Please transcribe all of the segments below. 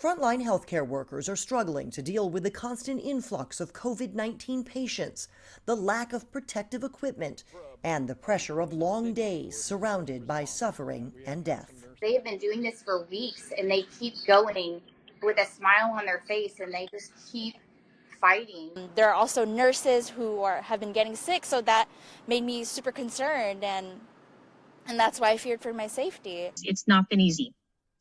Frontline healthcare workers are struggling to deal with the constant influx of COVID-19 patients, the lack of protective equipment, and the pressure of long days surrounded by suffering and death. They have been doing this for weeks and they keep going with a smile on their face and they just keep fighting. There are also nurses who have been getting sick, so that made me super concerned, and that's why I feared for my safety. It's not been easy.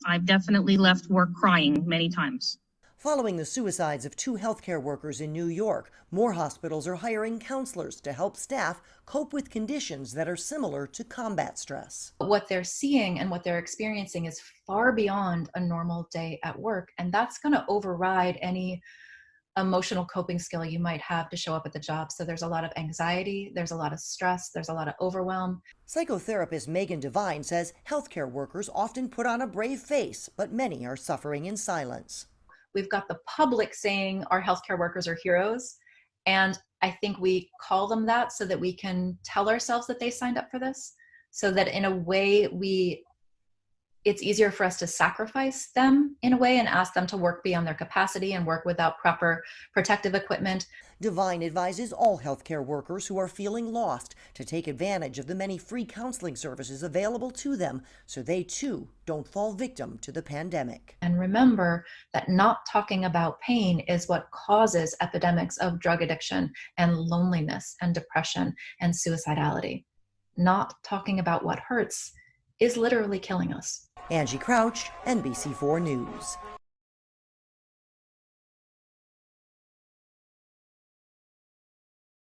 I've definitely left work crying many times. Following the suicides of two healthcare workers in New York, more hospitals are hiring counselors to help staff cope with conditions that are similar to combat stress. What they're seeing and what they're experiencing is far beyond a normal day at work, and that's going to override any emotional coping skill you might have to show up at the job. So there's a lot of anxiety, there's a lot of stress, there's a lot of overwhelm. Psychotherapist Devine says healthcare workers often put on a brave face, but many are suffering in silence. We've got the public saying our healthcare workers are heroes, and I think we call them that so that we can tell ourselves that they signed up for this, so that in a way it's easier for us to sacrifice them in a way and ask them to work beyond their capacity and work without proper protective equipment. Devine advises all healthcare workers who are feeling lost to take advantage of the many free counseling services available to them so they too don't fall victim to the pandemic. And remember that not talking about pain is what causes epidemics of drug addiction and loneliness and depression and suicidality. Not talking about what hurts is literally killing us. Angie Crouch, NBC4 News.